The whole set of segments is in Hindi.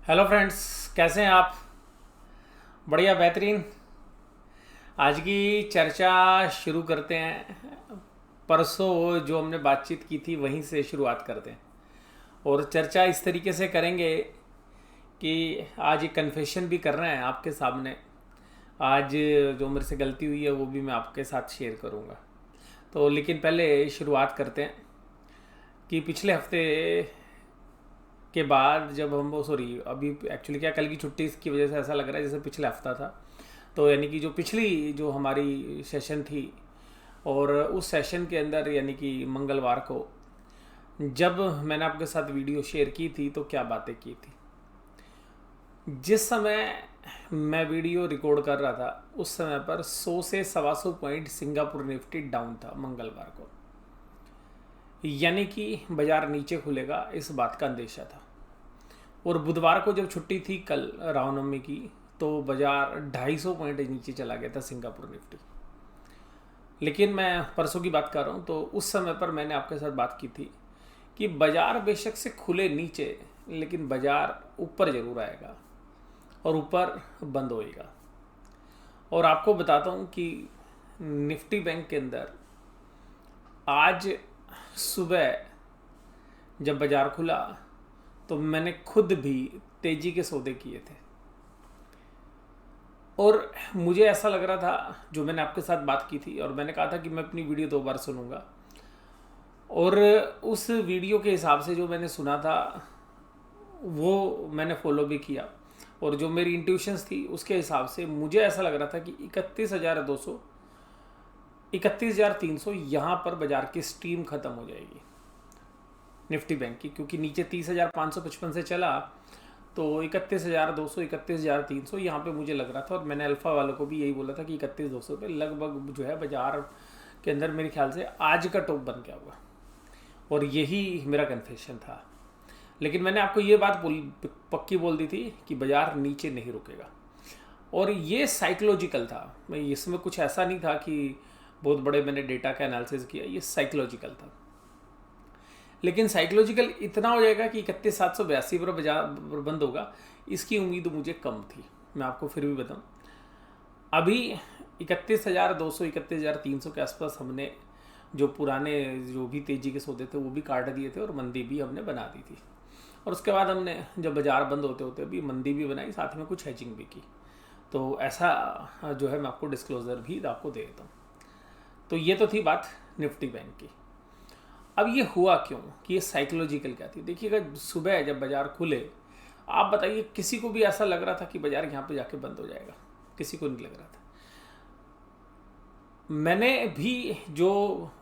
हेलो फ्रेंड्स, कैसे हैं आप? बढ़िया, बेहतरीन। आज की चर्चा शुरू करते हैं। परसों जो हमने बातचीत की थी वहीं से शुरुआत करते हैं। और चर्चा इस तरीके से करेंगे कि आज एक कन्फेशन भी कर रहे हैं आपके सामने। आज जो मेरे से गलती हुई है वो भी मैं आपके साथ शेयर करूँगा। तो लेकिन पहले शुरुआत करते हैं कि पिछले हफ्ते के बाद जब हम वो सॉरी अभी एक्चुअली क्या, कल की छुट्टी की वजह से ऐसा लग रहा है जैसे पिछला हफ्ता था। तो यानी कि जो पिछली जो हमारी सेशन थी, और उस सेशन के अंदर यानी कि मंगलवार को जब मैंने आपके साथ वीडियो शेयर की थी तो क्या बातें की थी। जिस समय मैं वीडियो रिकॉर्ड कर रहा था उस समय पर 100 से 125 पॉइंट सिंगापुर निफ्टी डाउन था मंगलवार को। यानी कि बाजार नीचे खुलेगा इस बात का अंदेशा था। और बुधवार को जब छुट्टी थी कल रामनवमी की, तो बाजार 250 पॉइंट नीचे चला गया था सिंगापुर निफ्टी। लेकिन मैं परसों की बात कर रहा हूँ, तो उस समय पर मैंने आपके साथ बात की थी कि बाजार बेशक से खुले नीचे, लेकिन बाजार ऊपर जरूर आएगा और ऊपर बंद होएगा। और आपको बताता हूँ कि निफ्टी बैंक के अंदर आज सुबह जब बाजार खुला तो मैंने खुद भी तेजी के सौदे किए थे। और मुझे ऐसा लग रहा था, जो मैंने आपके साथ बात की थी और मैंने कहा था कि मैं अपनी वीडियो 2 बार सुनूंगा, और उस वीडियो के हिसाब से जो मैंने सुना था वो मैंने फॉलो भी किया। और जो मेरी इंट्यूशंस थी उसके हिसाब से मुझे ऐसा लग रहा था कि 31,200 31,300 यहाँ पर बाजार की स्टीम खत्म हो जाएगी निफ्टी बैंक की, क्योंकि नीचे 30,555 से चला। तो 31,200 31,300 यहाँ पे मुझे लग रहा था। और मैंने अल्फ़ा वालों को भी यही बोला था कि 31,200 पे लगभग जो है बाजार के अंदर मेरे ख्याल से आज का टॉप बन गया होगा। और यही मेरा कन्फेशन था। लेकिन मैंने आपको ये बात पक्की बोल दी थी कि बाजार नीचे नहीं रुकेगा। और ये साइकोलॉजिकल था, मैं इसमें कुछ ऐसा नहीं था कि बहुत बड़े मैंने डेटा का एनालिसिस किया, ये साइकोलॉजिकल था। लेकिन साइकोलॉजिकल इतना हो जाएगा कि 31,782 पर बाजार बंद होगा, इसकी उम्मीद मुझे कम थी। मैं आपको फिर भी बताऊं, अभी 31,200 31,300 के आसपास हमने जो पुराने जो भी तेजी के सौदे थे वो भी काट दिए थे और मंदी भी हमने बना दी थी। और उसके बाद हमने जब बाजार बंद होते होते भी मंदी भी बनाई, साथ में कुछ हैजिंग भी की। तो ऐसा जो है मैं आपको डिस्क्लोजर भी आपको दे देता हूँ। तो ये तो थी बात निफ्टी बैंक की। अब ये हुआ क्यों, कि ये साइकोलॉजिकल क्या थी। देखिएगा, सुबह जब बाजार खुले, आप बताइए, किसी को भी ऐसा लग रहा था कि बाजार यहाँ पे जाके बंद हो जाएगा? किसी को नहीं लग रहा था। मैंने भी जो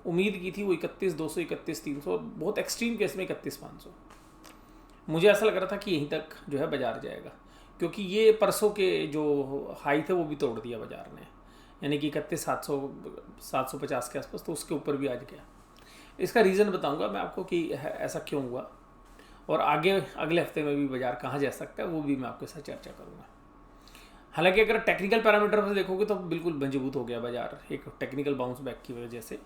उम्मीद की थी वो 31,200 31,300, बहुत एक्सट्रीम केस में 31,500। मुझे ऐसा लग रहा था कि यहीं तक जो है बाजार जाएगा, क्योंकि ये परसों के जो हाई थे वो भी तोड़ दिया बाजार ने, यानी कि 31,700 750 के आसपास, तो उसके ऊपर भी आज गया। इसका रीज़न बताऊंगा मैं आपको कि ऐसा क्यों हुआ, और आगे अगले हफ्ते में भी बाजार कहाँ जा सकता है वो भी मैं आपके साथ चर्चा करूंगा। हालांकि अगर टेक्निकल पैरामीटर पर देखोगे तो बिल्कुल मजबूत हो गया बाजार एक टेक्निकल बाउंस बैक की वजह से।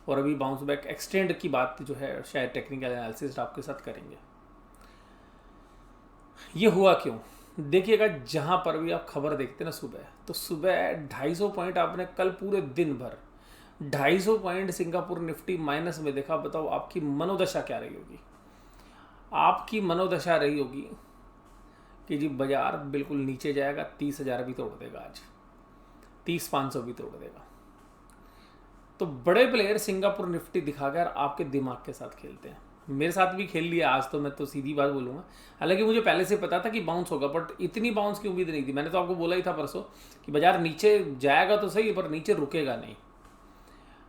और अभी बाउंस बैक एक्सटेंड की बात जो है शायद टेक्निकल एनालिसिस आपके साथ करेंगे। ये हुआ क्यों, देखिएगा, जहां पर भी आप खबर देखते ना सुबह, तो सुबह 250 पॉइंट आपने कल पूरे दिन भर 250 पॉइंट सिंगापुर निफ्टी माइनस में देखा। बताओ आपकी मनोदशा क्या रही होगी। आपकी मनोदशा रही होगी कि जी बाजार बिल्कुल नीचे जाएगा, 30,000 भी तोड़ देगा, आज 30,500 भी तोड़ देगा। तो बड़े प्लेयर सिंगापुर निफ्टी दिखाकर आपके दिमाग के साथ खेलते हैं। मेरे साथ भी खेल लिया आज, तो मैं तो सीधी बात बोलूँगा। हालांकि मुझे पहले से पता था कि बाउंस होगा, बट इतनी बाउंस की उम्मीद नहीं थी। मैंने तो आपको बोला ही था परसों कि बाजार नीचे जाएगा तो सही, पर नीचे रुकेगा नहीं।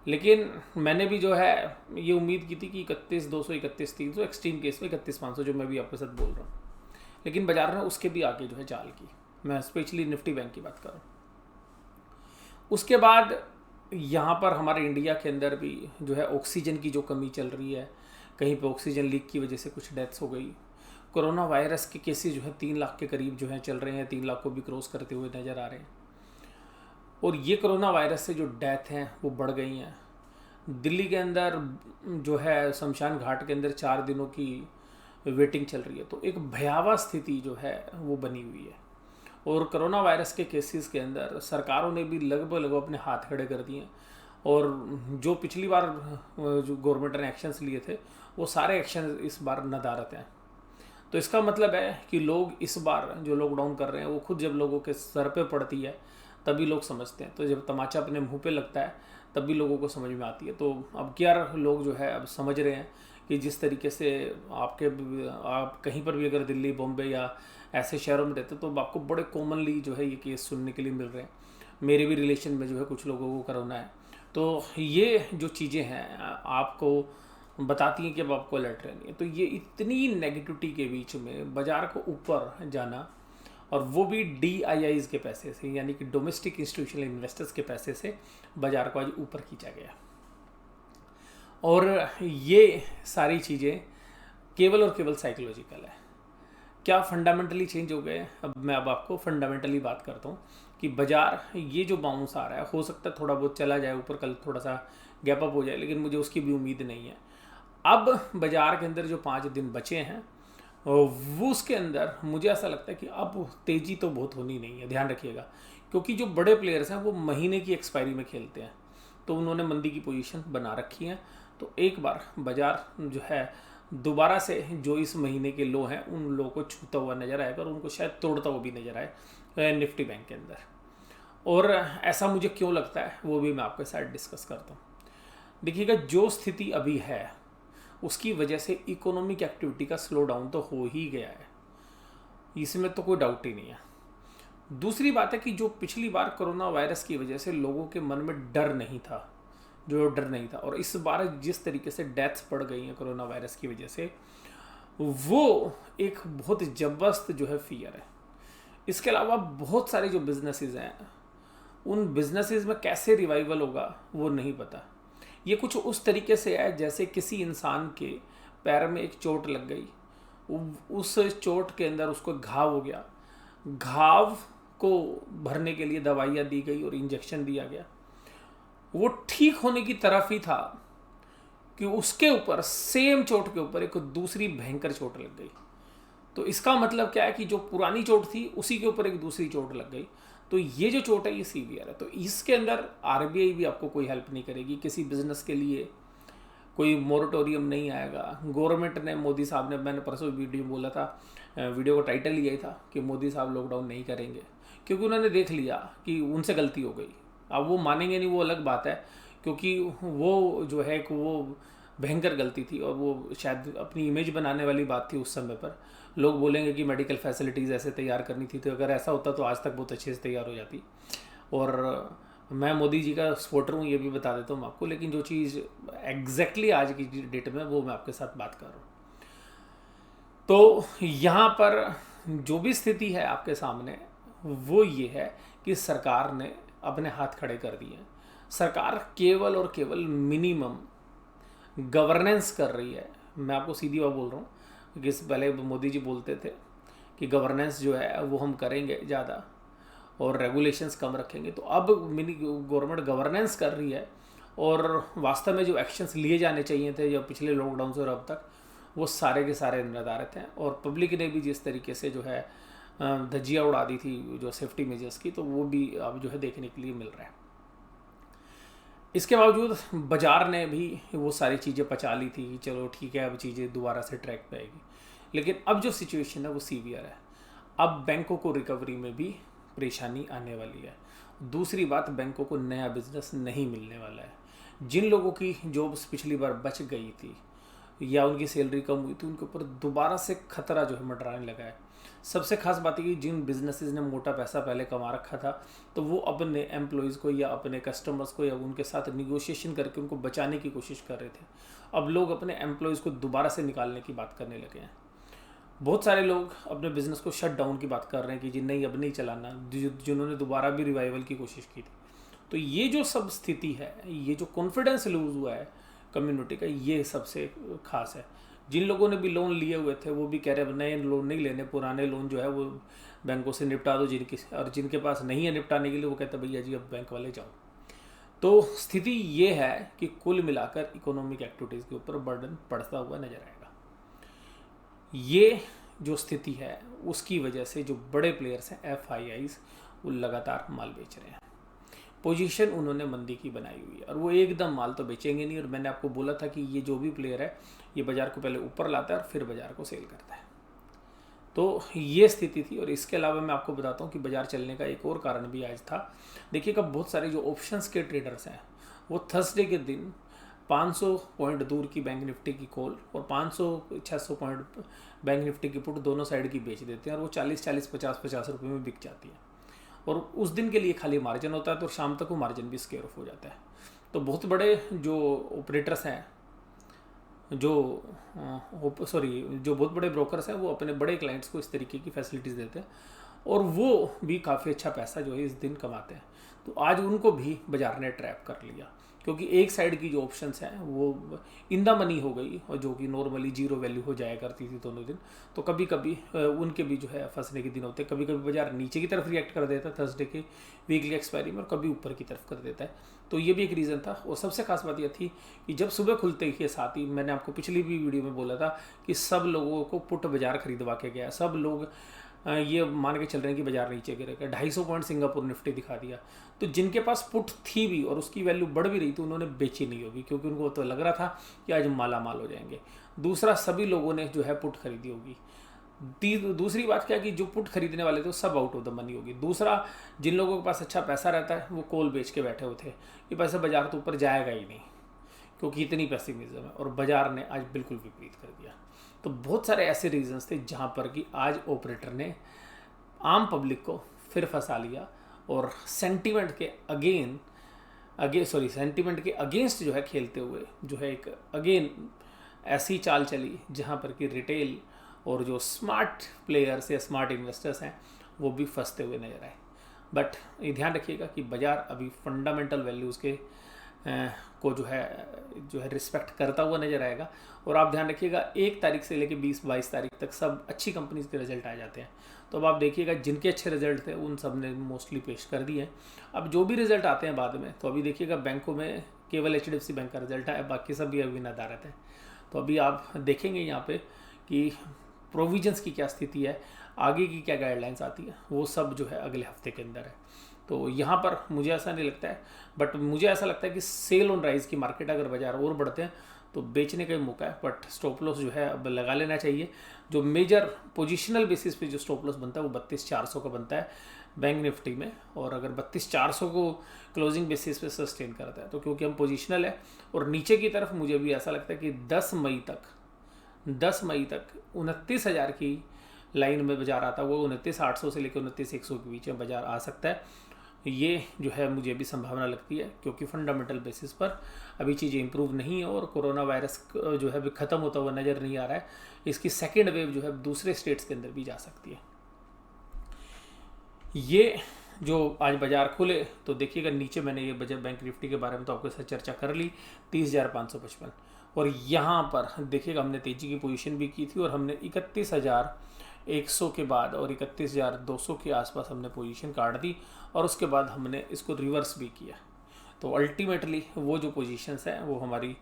लेकिन मैंने भी जो है ये उम्मीद की थी कि 31,200 31,300, एक्सट्रीम केस में 31,500, जो मैं भी आपके साथ बोल रहा हूँ। लेकिन बाजार ने उसके भी आगे जो है चाल की। मैं स्पेशली निफ्टी बैंक की बात कर रहा हूँ। उसके बाद यहाँ पर हमारे इंडिया के अंदर भी जो है ऑक्सीजन की जो कमी चल रही है, कहीं पे ऑक्सीजन लीक की वजह से कुछ डेथ्स हो गई। कोरोना वायरस के केसेस जो है 3 लाख के करीब जो है चल रहे हैं, 3 लाख को भी क्रॉस करते हुए नज़र आ रहे हैं। और ये कोरोना वायरस से जो डेथ हैं वो बढ़ गई हैं। दिल्ली के अंदर जो है शमशान घाट के अंदर 4 दिनों की वेटिंग चल रही है। तो एक भयावह स्थिति जो है वो बनी हुई है। और कोरोना वायरस के केसेस के अंदर सरकारों ने भी लगभग अपने हाथ खड़े कर दिए हैं। और जो पिछली बार जो गवर्नमेंट ने एक्शंस लिए थे वो सारे एक्शन इस बार नदारत हैं। तो इसका मतलब है कि लोग इस बार जो लॉकडाउन कर रहे हैं वो खुद जब लोगों के सर पे पड़ती है तभी लोग समझते हैं। तो जब तमाचा अपने मुंह पे लगता है तब भी लोगों को समझ में आती है। तो अब क्या लोग जो है अब समझ रहे हैं कि जिस तरीके से आप कहीं पर भी अगर दिल्ली, बॉम्बे या ऐसे शहरों में रहते तो आपको बड़े कॉमनली जो है ये केस सुनने के लिए मिल रहे हैं। मेरे भी रिलेशन में जो है कुछ लोगों को कोरोना है। तो ये जो चीज़ें हैं आपको बताती हैं कि अब आपको अलर्ट रहनी है। तो ये इतनी नेगेटिविटी के बीच में बाजार को ऊपर जाना, और वो भी DIIs के पैसे से, यानी कि डोमेस्टिक इंस्टीट्यूशनल इन्वेस्टर्स के पैसे से बाजार को आज ऊपर खींचा गया। और ये सारी चीज़ें केवल और केवल साइकोलॉजिकल है। क्या फंडामेंटली चेंज हो गए? अब आपको फंडामेंटली बात करता हूँ कि बाजार ये जो बाउंस आ रहा है, हो सकता है थोड़ा बहुत चला जाए ऊपर, कल थोड़ा सा गैप अप हो जाए, लेकिन मुझे उसकी भी उम्मीद नहीं है। अब बाजार के अंदर जो 5 दिन बचे हैं वो उसके अंदर मुझे ऐसा लगता है कि अब तेज़ी तो बहुत होनी नहीं है। ध्यान रखिएगा, क्योंकि जो बड़े प्लेयर्स हैं वो महीने की एक्सपायरी में खेलते हैं, तो उन्होंने मंदी की पोजीशन बना रखी है। तो एक बार बाजार जो है दोबारा से जो इस महीने के लो हैं उन लो को छूता हुआ नजर आएगा और उनको शायद तोड़ता हुआ भी नजर आए निफ्टी बैंक के अंदर। और ऐसा मुझे क्यों लगता है वो भी मैं आपके साथ डिस्कस करता हूँ। देखिएगा, जो स्थिति अभी है उसकी वजह से इकोनॉमिक एक्टिविटी का स्लो डाउन तो हो ही गया है, इसमें तो कोई डाउट ही नहीं है। दूसरी बात है कि जो पिछली बार कोरोना वायरस की वजह से लोगों के मन में डर नहीं था, और इस बार जिस तरीके से डेथ्स बढ़ गई हैं कोरोना वायरस की वजह से, वो एक बहुत जबरदस्त जो है फियर है। इसके अलावा बहुत सारे जो बिजनेसेस हैं उन बिजनेसेस में कैसे रिवाइवल होगा वो नहीं पता। ये कुछ उस तरीके से है जैसे किसी इंसान के पैर में एक चोट लग गई, उस चोट के अंदर उसको घाव हो गया, घाव को भरने के लिए दवाइयाँ दी गई और इंजेक्शन दिया गया, वो ठीक होने की तरफ ही था कि उसके ऊपर सेम चोट के ऊपर एक दूसरी भयंकर चोट लग गई। तो इसका मतलब क्या है कि जो पुरानी चोट थी उसी के ऊपर एक दूसरी चोट लग गई। तो ये जो चोट है ये सीवियर है। तो इसके अंदर RBI भी आपको कोई हेल्प नहीं करेगी, किसी बिजनेस के लिए कोई मोरेटोरियम नहीं आएगा। गवर्नमेंट ने, मोदी साहब ने, मैंने परसों वीडियो बोला था, वीडियो का टाइटल यही था कि मोदी साहब लॉकडाउन नहीं करेंगे, क्योंकि उन्होंने देख लिया कि उनसे गलती हो गई। अब वो मानेंगे नहीं वो अलग बात है, क्योंकि वो जो है कि वो भयंकर गलती थी और वो शायद अपनी इमेज बनाने वाली बात थी उस समय पर। लोग बोलेंगे कि मेडिकल फैसिलिटीज़ ऐसे तैयार करनी थी, तो अगर ऐसा होता तो आज तक बहुत अच्छे से तैयार हो जाती। और मैं मोदी जी का सपोर्टर हूँ, ये भी बता देता हूँ आपको, लेकिन जो चीज़ एग्जैक्टली आज की डेट में वो मैं आपके साथ बात कर रहा हूँ। तो यहाँ पर जो भी स्थिति है आपके सामने वो ये है कि सरकार ने अपने हाथ खड़े कर दिए। सरकार केवल और केवल मिनिमम गवर्नेंस कर रही है। मैं आपको सीधी बात बोल रहा हूँ कि पहले मोदी जी बोलते थे कि गवर्नेंस जो है वो हम करेंगे ज़्यादा और रेगुलेशंस कम रखेंगे। तो अब मिनी गवर्नमेंट गवर्नेंस कर रही है और वास्तव में जो एक्शंस लिए जाने चाहिए थे जो पिछले लॉकडाउन से और अब तक, वो सारे के सारे निर्धारित हैं। और पब्लिक ने भी जिस तरीके से जो है धज्जियाँ उड़ा दी थी जो सेफ्टी मेजर्स की, तो वो भी अब जो है देखने के लिए मिल रहा है। इसके बावजूद बाजार ने भी वो सारी चीज़ें पचा ली थी कि चलो ठीक है अब चीज़ें दोबारा से ट्रैक पे आएगी। लेकिन अब जो सिचुएशन है वो सीवियर है। अब बैंकों को रिकवरी में भी परेशानी आने वाली है। दूसरी बात, बैंकों को नया बिजनेस नहीं मिलने वाला है। जिन लोगों की जॉब्स पिछली बार बच गई थी या उनकी सैलरी कम हुई थी, उनके ऊपर दोबारा से खतरा जो है मंडराने लगा है। सबसे खास बात है कि जिन बिजनेसेस ने मोटा पैसा पहले कमा रखा था, तो वो अपने एम्प्लॉयज़ को या अपने कस्टमर्स को या उनके साथ निगोशिएशन करके उनको बचाने की कोशिश कर रहे थे। अब लोग अपने एम्प्लॉयज़ को दोबारा से निकालने की बात करने लगे हैं। बहुत सारे लोग अपने बिजनेस को शट डाउन की बात कर रहे हैं कि जी नहीं अब नहीं चलाना, जिन्होंने दोबारा भी रिवाइवल की कोशिश की थी। तो ये जो सब स्थिति है, ये जो कॉन्फिडेंस लूज हुआ है कम्युनिटी का, ये सबसे खास है। जिन लोगों ने भी लोन लिए हुए थे वो भी कह रहे हैं नए लोन नहीं लेने, पुराने लोन जो है वो बैंकों से निपटा दो, और जिनके पास नहीं है निपटाने के लिए वो कहते हैं भैया जी अब बैंक वाले जाओ। तो स्थिति ये है कि कुल मिलाकर इकोनॉमिक एक्टिविटीज़ के ऊपर बर्डन पड़ता हुआ नजर आएगा। ये जो स्थिति है उसकी वजह से जो बड़े प्लेयर्स हैं FIIs वो लगातार माल बेच रहे हैं। पोजीशन उन्होंने मंदी की बनाई हुई है और वो एकदम माल तो बेचेंगे नहीं। और मैंने आपको बोला था कि ये जो भी प्लेयर है ये बाज़ार को पहले ऊपर लाता है और फिर बाज़ार को सेल करता है। तो ये स्थिति थी। और इसके अलावा मैं आपको बताता हूँ कि बाज़ार चलने का एक और कारण भी आज था। देखिएगा बहुत सारे जो ऑप्शंस के ट्रेडर्स हैं वो थर्सडे के दिन 500 पॉइंट दूर की बैंक निफ्टी की कॉल और 500-600 पॉइंट बैंक निफ्टी की पुट दोनों साइड की बेच देते हैं और वो 40-40, 50-50 रुपये में बिक जाती है। और उस दिन के लिए खाली मार्जिन होता है तो शाम तक वो मार्जिन भी स्केयर ऑफ हो जाता है। तो बहुत बड़े जो ऑपरेटर्स हैं जो बहुत बड़े ब्रोकर्स हैं वो अपने बड़े क्लाइंट्स को इस तरीके की फैसिलिटीज़ देते हैं और वो भी काफ़ी अच्छा पैसा जो है इस दिन कमाते हैं। तो आज उनको भी बाजार ने ट्रैप कर लिया क्योंकि एक साइड की जो ऑप्शंस हैं वो इन द मनी हो गई और जो कि नॉर्मली जीरो वैल्यू हो जाया करती थी दोनों दिन। तो कभी कभी उनके भी जो है फंसने के दिन होते हैं। कभी कभी बाजार नीचे की तरफ रिएक्ट कर देता है थर्सडे के वीकली एक्सपायरी में और कभी ऊपर की तरफ कर देता है। तो ये भी एक रीज़न था। और सबसे खास बात यह थी कि जब सुबह खुलते ही साथ ही मैंने आपको पिछली भी वीडियो में बोला था कि सब लोगों को पुट बाजार खरीदवा के गया। सब लोग ये मान के चल रहे हैं कि बाजार नीचे गिरेगा। 250 पॉइंट सिंगापुर निफ्टी दिखा दिया। तो जिनके पास पुट थी भी और उसकी वैल्यू बढ़ भी रही थी उन्होंने बेची नहीं होगी क्योंकि उनको तो लग रहा था कि आज माला माल हो जाएंगे। दूसरा, सभी लोगों ने जो है पुट खरीदी होगी। दूसरी बात क्या कि जो पुट खरीदने वाले थे वो सब आउट ऑफ द मनी होगी। दूसरा, जिन लोगों के पास अच्छा पैसा रहता है वो कॉल बेच के बैठे हुए थे ये पैसा बाजार तो ऊपर जाएगा ही नहीं क्योंकि इतनी पेसिमिज्म है। और बाजार ने आज बिल्कुल विपरीत कर दिया। तो बहुत सारे ऐसे रीजंस थे जहां पर कि आज ऑपरेटर ने आम पब्लिक को फिर फंसा लिया और सेंटीमेंट के अगेंस्ट जो है खेलते हुए जो है एक अगेन ऐसी चाल चली जहां पर कि रिटेल और जो स्मार्ट प्लेयर्स या स्मार्ट इन्वेस्टर्स हैं वो भी फंसते हुए नजर आए। बट ये ध्यान रखिएगा कि बाजार अभी फंडामेंटल वैल्यूज़ के को जो है रिस्पेक्ट करता हुआ नजर आएगा। और आप ध्यान रखिएगा 1 तारीख से लेकर 20-22 तारीख तक सब अच्छी कंपनीज के रिजल्ट आ जाते हैं। तो अब आप देखिएगा जिनके अच्छे रिजल्ट थे उन सब ने मोस्टली पेश कर दिए हैं। अब जो भी रिजल्ट आते हैं बाद में तो अभी देखिएगा बैंकों में केवल HDFC बैंक का रिजल्ट आया, बाकी सब भी अभी नदारत है। तो अभी आप देखेंगे यहाँ पे कि प्रोविजंस की क्या स्थिति है, आगे की क्या गाइडलाइंस आती है, वो सब जो है अगले हफ्ते के अंदर है। तो यहाँ पर मुझे ऐसा नहीं लगता है, बट मुझे ऐसा लगता है कि सेल ऑन राइज की मार्केट अगर बाजार और बढ़ते हैं तो बेचने का ही मौका है। बट स्टॉप लॉस जो है अब लगा लेना चाहिए। जो मेजर पोजिशनल बेसिस पे जो स्टॉप लॉस बनता है वो 32,400 का बनता है बैंक निफ्टी में। और अगर 32,400 को क्लोजिंग बेसिस पे सस्टेन करता है तो क्योंकि हम पोजिशनल है और नीचे की तरफ मुझे भी ऐसा लगता है कि 10 मई तक 29,000 की लाइन में बाजार आता है। वो 29,800 से लेकर 29,100 के बीच में बाजार आ सकता है। ये जो है मुझे भी संभावना लगती है क्योंकि फंडामेंटल बेसिस पर अभी चीज़ें इंप्रूव नहीं है और कोरोना वायरस जो है अभी ख़त्म होता हुआ नज़र नहीं आ रहा है। इसकी सेकेंड वेव जो है दूसरे स्टेट्स के अंदर भी जा सकती है। ये जो आज बाजार खुले तो देखिएगा नीचे मैंने ये बजट बैंक निफ्टी के बारे में तो आपके साथ चर्चा कर ली 30,555। और यहाँ पर देखिएगा हमने तेज़ी की पोजीशन भी की थी और हमने 31,100 के बाद और 31,200 के आसपास हमने पोजीशन काट दी और उसके बाद हमने इसको रिवर्स भी किया। तो अल्टीमेटली वो जो पोजीशंस हैं वो हमारी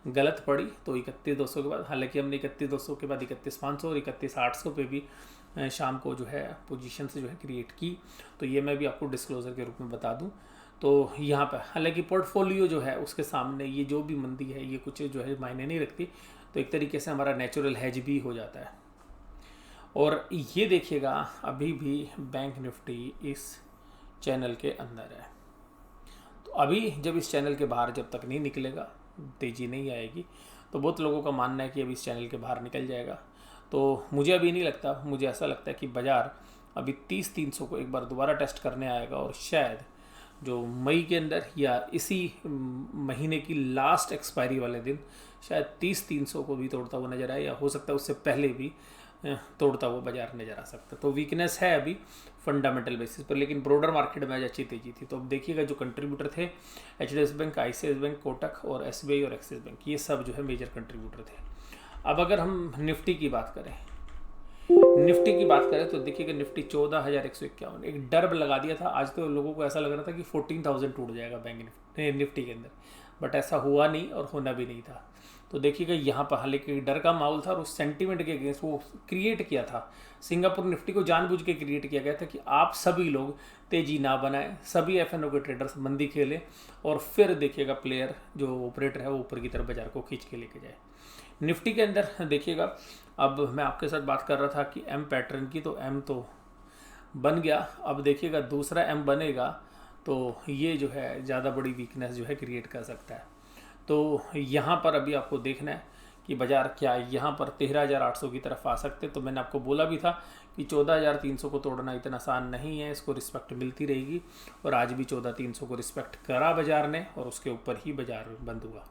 गलत पड़ी। तो 31,200 के बाद, हालांकि हमने 31,200 के बाद 31,500 और 31,800 पे भी शाम को जो है पोजीशन से जो है क्रिएट की। तो ये मैं भी आपको डिस्क्लोजर के रूप में बता दूं। तो यहाँ पर हालांकि पोर्टफोलियो जो है उसके सामने ये जो भी मंदी है ये कुछ जो है मायने नहीं रखती। तो एक तरीके से हमारा नेचुरल हेज भी हो जाता है। और ये देखिएगा अभी भी बैंक निफ्टी इस चैनल के अंदर है। तो अभी जब इस चैनल के बाहर जब तक नहीं निकलेगा तेज़ी नहीं आएगी। तो बहुत लोगों का मानना है कि अभी इस चैनल के बाहर निकल जाएगा। तो मुझे अभी नहीं लगता, मुझे ऐसा लगता है कि बाज़ार अभी 30,300 को एक बार दोबारा टेस्ट करने आएगा और शायद जो मई के अंदर या इसी महीने की लास्ट एक्सपायरी वाले दिन शायद 30,300 को भी तोड़ता हुआ नज़र आए या हो सकता है उससे पहले भी तोड़ता हुआ बाजार नज़र आ सकता है। तो वीकनेस है अभी फंडामेंटल बेसिस पर, लेकिन ब्रॉडर मार्केट में आज अच्छी तेजी थी। तो अब देखिएगा जो कंट्रीब्यूटर थे HDFC bank, ICICI bank, Kotak और SBI और एक्सिस बैंक, ये सब जो है मेजर कंट्रीब्यूटर थे। अब अगर हम निफ्टी की बात करें तो देखिएगा निफ्टी 14,151 एक डर लगा दिया था। आज तो लोगों को ऐसा लग रहा था कि 14,000 टूट जाएगा बैंक निफ्टी के अंदर, बट ऐसा हुआ नहीं और होना भी नहीं था। तो देखिएगा यहाँ पर हालांकि डर का माहौल था और उस सेंटीमेंट के अगेंस्ट वो क्रिएट किया था, सिंगापुर निफ्टी को जानबूझ के क्रिएट किया गया था कि आप सभी लोग तेजी ना बनाएं, सभी एफएनओ के ट्रेडर्स मंदी खेलें और फिर देखिएगा प्लेयर जो ऑपरेटर है वो ऊपर की तरफ बाजार को खींच के लेके जाए। निफ्टी के अंदर देखिएगा, अब मैं आपके साथ बात कर रहा था कि एम पैटर्न की, तो एम तो बन गया, अब देखिएगा दूसरा एम बनेगा तो ये जो है ज़्यादा बड़ी वीकनेस जो है क्रिएट कर सकता है। तो यहाँ पर अभी आपको देखना है कि बाज़ार क्या यहाँ पर 13,800 की तरफ आ सकते। तो मैंने आपको बोला भी था कि 14,300 को तोड़ना इतना आसान नहीं है, इसको रिस्पेक्ट मिलती रहेगी और आज भी 14,300 को रिस्पेक्ट करा बाज़ार ने और उसके ऊपर ही बाज़ार बंद हुआ।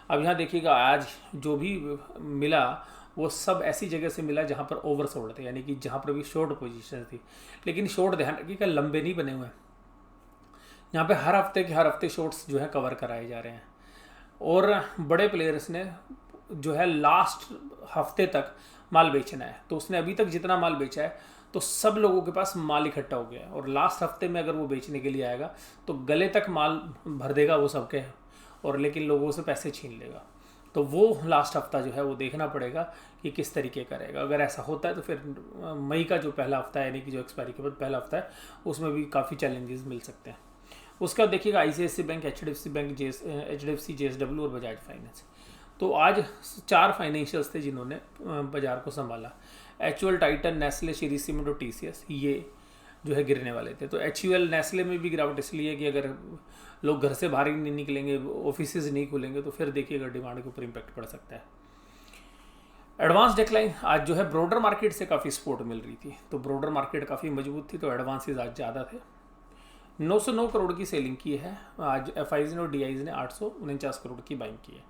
अब यहाँ देखिएगा आज जो भी मिला वो सब ऐसी जगह से मिला जहाँ पर ओवरसोल्ड थे, यानी कि जहाँ पर भी शॉर्ट पोजीशन थी, लेकिन शॉर्ट ध्यान रखिएगा लंबे नहीं बने हुए हैं। यहाँ पे हर हफ्ते शॉर्ट्स जो है कवर कराए जा रहे हैं और बड़े प्लेयर्स ने जो है लास्ट हफ्ते तक माल बेचना है, तो उसने अभी तक जितना माल बेचा है तो सब लोगों के पास माल इकट्ठा हो गया है और लास्ट हफ्ते में अगर वो बेचने के लिए आएगा तो गले तक माल भर देगा वो सबके, और लेकिन लोगों से पैसे छीन लेगा। तो वो लास्ट हफ्ता जो है वो देखना पड़ेगा कि किस तरीके का रहेगा। अगर ऐसा होता है तो फिर मई का जो पहला हफ्ता है, यानी कि जो एक्सपायरी के बाद पहला हफ्ता है, उसमें भी काफ़ी चैलेंजेस मिल सकते हैं। उसका देखिएगा ICICI bank, HDFC bank, HDFC, JSW और बजाज फाइनेंस। तो आज 4 फाइनेंशियल्स थे जिन्होंने बाजार को संभाला। HUL, Titan, Nestle, Shri cement और TCS ये जो है गिरने वाले थे। तो HUL, नेस्ले में भी गिरावट इसलिए कि अगर लोग घर से बाहर ही नहीं निकलेंगे, ऑफिसेज नहीं खुलेंगे, तो फिर देखिएगा डिमांड के ऊपर इम्पैक्ट पड़ सकता है। एडवांस डिक्लाइन आज जो है ब्रॉडर मार्केट से काफ़ी सपोर्ट मिल रही थी, तो ब्रॉडर मार्केट काफ़ी मजबूत थी, तो एडवांसेज आज ज़्यादा थे। 909 करोड़ की सेलिंग की है आज FIs ने और DIs ने 849 करोड़ की बाइंग की है।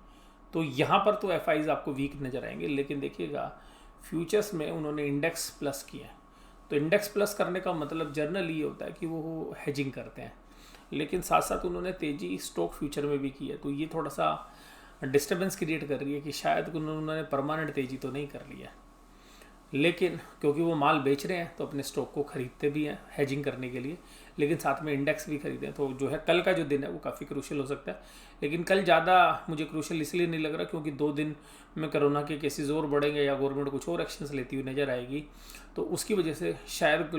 तो यहाँ पर तो FIs आपको वीक नजर आएंगे, लेकिन देखिएगा फ्यूचर्स में उन्होंने इंडेक्स प्लस किया है। तो इंडेक्स प्लस करने का मतलब जर्नली ये होता है कि वो हेजिंग करते हैं, लेकिन साथ साथ उन्होंने तेजी स्टॉक फ्यूचर में भी की है। तो ये थोड़ा सा डिस्टर्बेंस क्रिएट कर रही है कि शायद उन्होंने परमानेंट तेजी तो नहीं कर ली है, लेकिन क्योंकि वो माल बेच रहे हैं तो अपने स्टॉक को खरीदते भी हैं हेजिंग करने के लिए, लेकिन साथ में इंडेक्स भी खरीदें। तो जो है कल का जो दिन है वो काफ़ी क्रूशियल हो सकता है, लेकिन कल ज़्यादा मुझे क्रूशियल इसलिए नहीं लग रहा क्योंकि 2 दिन में कोरोना के केसेस और बढ़ेंगे या गवर्नमेंट कुछ और एक्शंस लेती हुई नज़र आएगी, तो उसकी वजह से शायद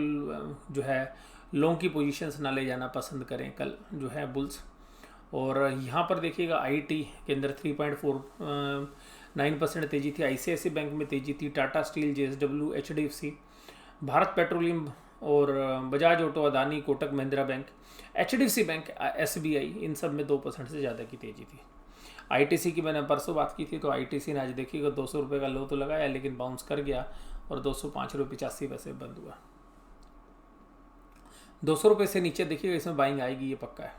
जो है लॉन्ग की पोजीशंस ना ले जाना पसंद करें कल जो है बुल्स। और यहाँ पर देखिएगा IT के अंदर 3.49% तेजी थी, ICICI बैंक में तेजी थी, Tata steel, JSW, HDFC, Bharat petroleum और Bajaj auto, Adani, Kotak Mahindra bank, HDFC bank, SBI, इन सब में 2% से ज़्यादा की तेजी थी। ITC की मैंने परसों बात की थी, तो ITC ने आज देखिएगा 200 रुपये का लो तो लगाया, लेकिन बाउंस कर गया और 205 रुपये 85 पैसे बंद हुआ। 200 रुपये से नीचे देखिएगा इसमें बाइंग आएगी, ये पक्का है।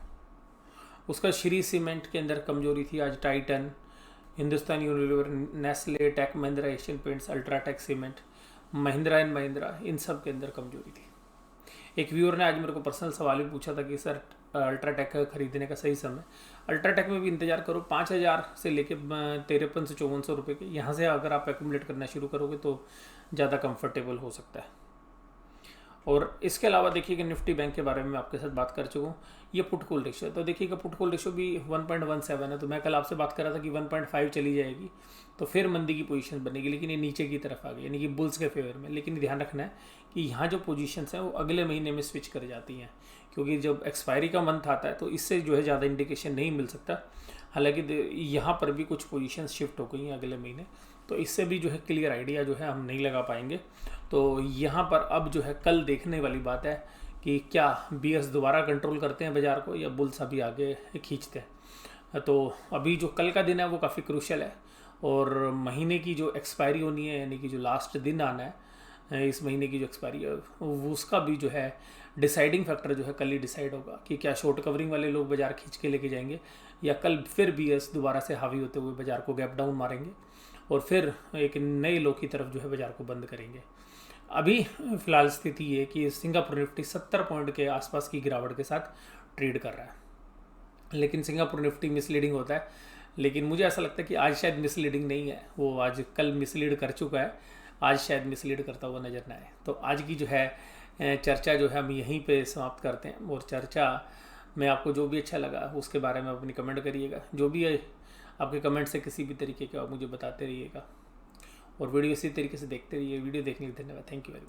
उसका श्री सीमेंट के अंदर कमजोरी थी आज, Titan, Hindustan Unilever, Nestle, tech Mahindra, Asian paints, UltraTech cement, Mahindra and Mahindra, इन सब के अंदर कमजोरी थी। एक व्यूअर ने आज मेरे को पर्सनल सवाल भी पूछा था कि सर अल्ट्राटेक खरीदने का सही समय। अल्ट्राटेक में भी इंतजार करो, 5,000 से लेके 5300 से 5400 रुपये के यहाँ से अगर आप एक्यूमुलेट करना शुरू करोगे तो ज़्यादा कंफर्टेबल हो सकता है। और इसके अलावा देखिएगा निफ्टी बैंक के बारे में मैं आपके साथ बात कर चुका हूँ, ये पुट कॉल रेशियो, तो देखिएगा पुट कॉल रेशियो भी 1.17 है। तो मैं कल आपसे बात कर रहा था कि 1.5 चली जाएगी तो फिर मंदी की पोजीशन बनेगी, लेकिन ये नीचे की तरफ आ गई, यानी कि बुल्स के फेवर में। लेकिन ध्यान रखना है कि यहाँ जो पोजीशंस हैं वो अगले महीने में स्विच कर जाती हैं, क्योंकि जब एक्सपायरी का मंथ आता है तो इससे जो है ज़्यादा इंडिकेशन नहीं मिल सकता। हालांकि यहाँ पर भी कुछ पोजीशन शिफ्ट हो गई हैं अगले महीने, तो इससे भी जो है क्लियर आइडिया जो है हम नहीं लगा पाएंगे। तो यहाँ पर अब जो है कल देखने वाली बात है कि क्या BS दोबारा कंट्रोल करते हैं बाज़ार को या बुल्स अभी आगे खींचते हैं। तो अभी जो कल का दिन है वो काफ़ी क्रूशियल है, और महीने की जो एक्सपायरी होनी है, यानी कि जो लास्ट दिन आना है इस महीने की जो एक्सपायरी है, उसका भी जो है डिसाइडिंग फैक्टर जो है कल ही डिसाइड होगा कि क्या शॉर्ट कवरिंग वाले लोग बाज़ार खींच के लेके जाएंगे या कल फिर BS दोबारा से हावी होते हुए बाज़ार को गैप डाउन मारेंगे और फिर एक नए लो की तरफ जो है बाज़ार को बंद करेंगे। अभी फिलहाल स्थिति ये कि सिंगापुर निफ्टी 70 पॉइंट के आसपास की गिरावट के साथ ट्रेड कर रहा है, लेकिन सिंगापुर निफ्टी मिसलीडिंग होता है, लेकिन मुझे ऐसा लगता है कि आज शायद मिसलीडिंग नहीं है, वो आज कल मिसलीड कर चुका है, आज शायद मिसलीड करता हुआ नजर ना आए। तो आज की जो है चर्चा जो है हम यहीं पे समाप्त करते हैं, और चर्चा में आपको जो भी अच्छा लगा उसके बारे में अपनी कमेंट करिएगा। जो भी आपके कमेंट से किसी भी तरीके के आप मुझे बताते रहिएगा और वीडियो इसी तरीके से देखते रहिए। वीडियो देखने के लिए धन्यवाद। Thank you very much.